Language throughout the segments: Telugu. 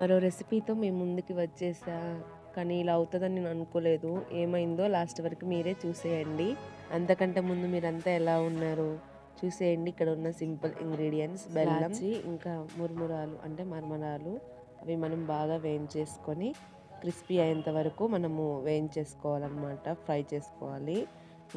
మరో రెసిపీతో మీ ముందుకి వచ్చేసా. కానీ ఇలా అవుతదని నేను అనుకోలేదు. ఏమైందో లాస్ట్ వరకు మీరే చూసేయండి. అంతకంటే ముందు మీరంతా ఎలా ఉన్నారు చూసేయండి. ఇక్కడ ఉన్న సింపుల్ ఇంగ్రీడియంట్స్ బెల్లం, ఇంకా మురుమురాలు అంటే మరమరాలు. అవి మనం బాగా వేయించేసుకొని క్రిస్పీ అయ్యేంత వరకు మనము వేయించేసుకోవాలన్నమాట. ఫ్రై చేసుకోవాలి.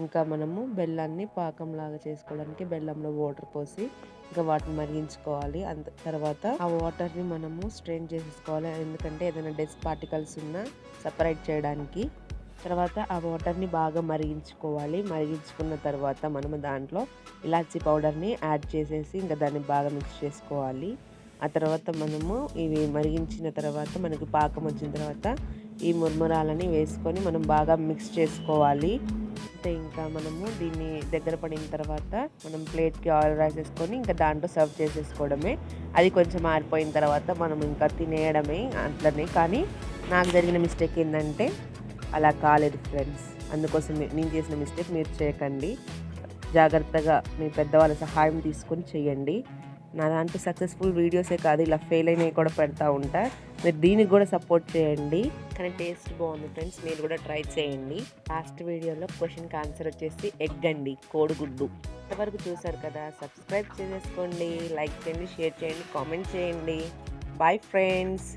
ఇంకా మనము బెల్లాన్ని పాకంలాగా చేసుకోవడానికి బెల్లంలో వాటర్ పోసి ఇంకా వాటిని మరిగించుకోవాలి. అంత తర్వాత ఆ వాటర్ని మనము స్ట్రెయిన్ చేసేసుకోవాలి. ఎందుకంటే ఏదైనా డస్ట్ పార్టికల్స్ ఉన్నా సపరేట్ చేయడానికి. తర్వాత ఆ వాటర్ని బాగా మరిగించుకోవాలి. మరిగించుకున్న తర్వాత మనము దాంట్లో ఇలాచీ పౌడర్ని యాడ్ చేసేసి ఇంకా దాన్ని బాగా మిక్స్ చేసుకోవాలి. ఆ తర్వాత మనము ఇవి మరిగించిన తర్వాత మనకి పాకం వచ్చిన తర్వాత ఈ మురుమురాలని వేసుకొని మనం బాగా మిక్స్ చేసుకోవాలి. అంటే ఇంకా మనము దీన్ని దగ్గర పడిన తర్వాత మనం ప్లేట్కి ఆయిల్ రాసేసుకొని ఇంకా దాంట్లో సర్వ్ చేసేసుకోవడమే. అది కొంచెం ఆరిపోయిన తర్వాత మనం ఇంకా తినేయడమే అట్లనే. కానీ నాకు జరిగిన మిస్టేక్ ఏంటంటే అలా కాలేదు ఫ్రెండ్స్. అందుకోసం నేను చేసిన మిస్టేక్ మీరు చేయకండి. జాగ్రత్తగా మీ పెద్దవాళ్ళ సహాయం తీసుకొని చేయండి. నా దాంట్లో సక్సెస్ఫుల్ వీడియోసే కాదు, ఇలా ఫెయిల్ అయినవి కూడా పెడతా ఉంటా. మీరు దీనికి కూడా సపోర్ట్ చేయండి. కానీ టేస్ట్ బాగుంది ఫ్రెండ్స్, మీరు కూడా ట్రై చేయండి. లాస్ట్ వీడియోలో క్వశ్చన్కి ఆన్సర్ వచ్చేసి ఎగ్ అండి, కోడిగుడ్డు. ఇంతవరకు చూసారు కదా, సబ్స్క్రైబ్ చేసేసుకోండి, లైక్ చేయండి, షేర్ చేయండి, కామెంట్ చేయండి. Bye friends.